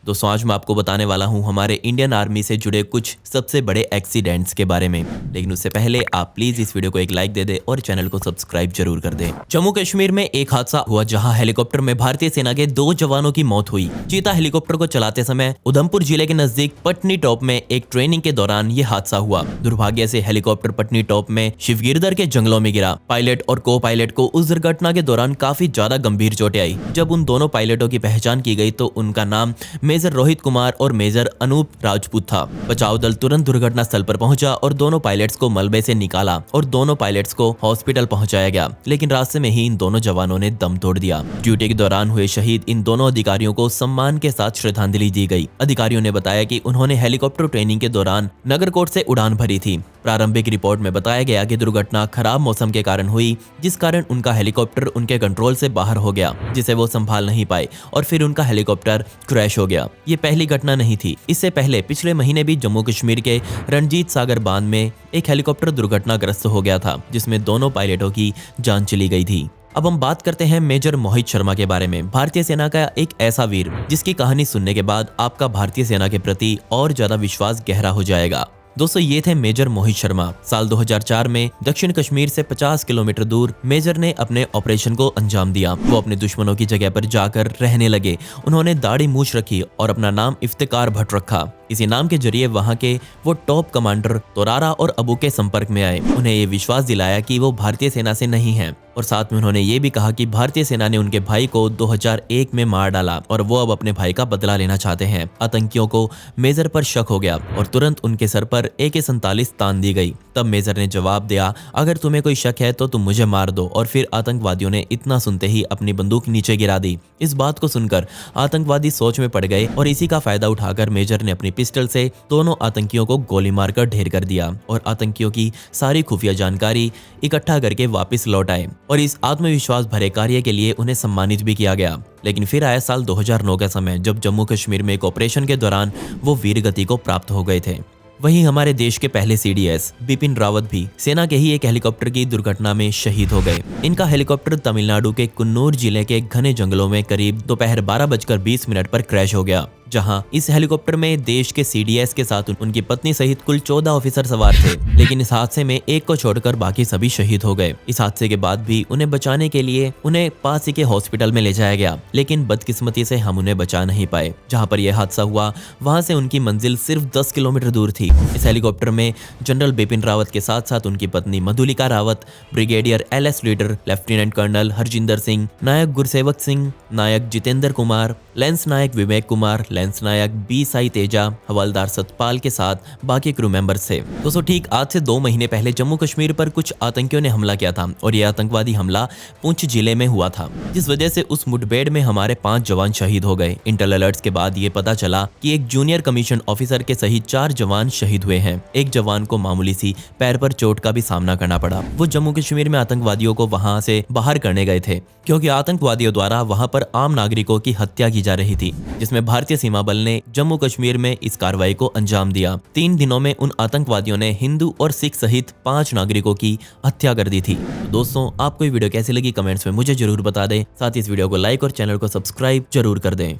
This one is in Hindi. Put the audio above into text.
दोस्तों आज मैं आपको बताने वाला हूं हमारे इंडियन आर्मी से जुड़े कुछ सबसे बड़े एक्सीडेंट्स के बारे में। लेकिन उससे पहले आप प्लीज इस वीडियो को एक लाइक दे दें और चैनल को सब्सक्राइब जरूर कर दें। जम्मू कश्मीर में एक हादसा हुआ जहां हेलीकॉप्टर में भारतीय सेना के 2 जवानों की मौत हुई। चीता हेलीकॉप्टर को चलाते समय उधमपुर जिले के नजदीक पटनी टॉप में एक ट्रेनिंग के दौरान ये हादसा हुआ। दुर्भाग्य से हेलीकॉप्टर पटनी टॉप में शिवगिरधर के जंगलों में गिरा। पायलट और को पायलट को उस दुर्घटना के दौरान काफी ज्यादा गंभीर चोटें आई। जब उन दोनों पायलटों की पहचान की गई तो उनका नाम मेजर रोहित कुमार और मेजर अनूप राजपूत था। बचाव दल तुरंत दुर्घटना स्थल पर पहुंचा और दोनों पायलट्स को मलबे से निकाला और दोनों पायलट्स को हॉस्पिटल पहुंचाया गया। लेकिन रास्ते में ही इन दोनों जवानों ने दम तोड़ दिया। ड्यूटी के दौरान हुए शहीद इन दोनों अधिकारियों को सम्मान के साथ श्रद्धांजलि दी गई। अधिकारियों ने बताया कि उन्होंने हेलीकॉप्टर ट्रेनिंग के दौरान नगरकोट से उड़ान भरी थी। प्रारंभिक रिपोर्ट में बताया गया कि दुर्घटना खराब मौसम के कारण हुई, जिस कारण उनका हेलीकॉप्टर उनके कंट्रोल से बाहर हो गया, जिसे वो संभाल नहीं पाए और फिर उनका हेलीकॉप्टर क्रैश हो गया। ये पहली घटना नहीं थी। इससे पहले पिछले महीने भी जम्मू कश्मीर के रणजीत सागर बांध में एक हेलीकॉप्टर दुर्घटनाग्रस्त हो गया था, जिसमें दोनों पायलटों की जान चली गई थी। अब हम बात करते हैं मेजर मोहित शर्मा के बारे में। भारतीय सेना का एक ऐसा वीर जिसकी कहानी सुनने के बाद आपका भारतीय सेना के प्रति और ज्यादा विश्वास गहरा हो जाएगा। दोस्तों ये थे मेजर मोहित शर्मा। साल 2004 में दक्षिण कश्मीर से 50 किलोमीटर दूर मेजर ने अपने ऑपरेशन को अंजाम दिया। वो अपने दुश्मनों की जगह पर जाकर रहने लगे। उन्होंने दाढ़ी मूछ रखी और अपना नाम इफ्तिकार भट्ट रखा। इसी नाम के जरिए वहां के वो टॉप कमांडर तोरारा और अबू के संपर्क में आए। उन्हें ये विश्वास दिलाया कि वो भारतीय सेना से नहीं हैं और साथ में उन्होंने ये भी कहा कि भारतीय सेना ने उनके भाई को 2001 में मार डाला और वो अब अपने भाई का बदला लेना चाहते हैं। आतंकियों को मेजर पर शक हो गया और तुरंत उनके सर पर AK-47 तान दी गई। तब मेजर ने जवाब दिया, अगर तुम्हें कोई शक है तो तुम मुझे मार दो। और फिर आतंकवादियों ने इतना सुनते ही अपनी बंदूक नीचे गिरा दी। इस बात को सुनकर आतंकवादी सोच में पड़ गए और इसी का फायदा उठाकर मेजर ने अपनी पिस्टल से दोनों आतंकियों को गोली मारकर ढेर कर दिया और आतंकियों की सारी खुफिया जानकारी इकट्ठा करके वापस लौट आए और इस आत्मविश्वास भरे कार्य के लिए उन्हें सम्मानित भी किया गया। लेकिन फिर आया साल 2009 का समय, जब जम्मू कश्मीर में एक ऑपरेशन के दौरान वो वीर गति को प्राप्त हो गए थे। वहीं हमारे देश के पहले CDS बिपिन रावत भी सेना के ही एक हेलीकॉप्टर की दुर्घटना में शहीद हो गए। इनका हेलीकॉप्टर तमिलनाडु के कुन्नूर जिले के घने जंगलों में करीब दोपहर 12:20 पर क्रैश हो गया, जहां इस हेलीकॉप्टर में देश के CDS के साथ उनकी पत्नी सहित कुल 14 ऑफिसर सवार थे। लेकिन इस हादसे में एक को छोड़कर बाकी सभी शहीद हो गए। इस हादसे के बाद भी उन्हें बचाने के लिए उन्हें पास ही के हॉस्पिटल में ले जाया गया, लेकिन बदकिस्मती से हम उन्हें बचा नहीं पाए। जहां पर यह हादसा हुआ वहां से उनकी मंजिल सिर्फ 10 किलोमीटर दूर थी। इस हेलीकॉप्टर में जनरल बिपिन रावत के साथ साथ उनकी पत्नी Madhulika Rawat, brigadier LS Lidder, lieutenant colonel Harjinder Singh, Naik Gursewak Singh, Naik Jitendra Kumar, lance Naik Vivek Kumar, lance Naik B Sai Teja, Havildar Satpal के साथ बाकी क्रू मेंबर्स थे। दोस्तों ठीक आज से 2 महीने पहले जम्मू कश्मीर पर कुछ आतंकियों ने हमला किया था और यह आतंकवादी हमला पुंछ जिले में हुआ था, जिस वजह से उस मुठभेड़ में हमारे 5 जवान शहीद हो गए। इंटेल अलर्ट्स के बाद ये पता चला कि एक जूनियर कमीशन ऑफिसर के सहित 4 जवान शहीद हुए हैं। एक जवान को मामूली सी पैर पर चोट का भी सामना करना पड़ा। वो जम्मू कश्मीर में आतंकवादियों को वहां से बाहर करने गए थे, क्योंकि आतंकवादियों द्वारा वहां पर आम नागरिकों की हत्या की जा रही थी, जिसमें भारतीय सीमा बल ने जम्मू कश्मीर में इस कार्रवाई को अंजाम दिया। 3 दिनों में उन आतंकवादियों ने हिंदू और सिख सहित 5 नागरिकों की हत्या कर दी थी। तो दोस्तों आपको ये वीडियो कैसी लगी कमेंट्स में मुझे जरूर बता दें। साथ ही इस वीडियो को लाइक और चैनल को सब्सक्राइब जरूर कर दें।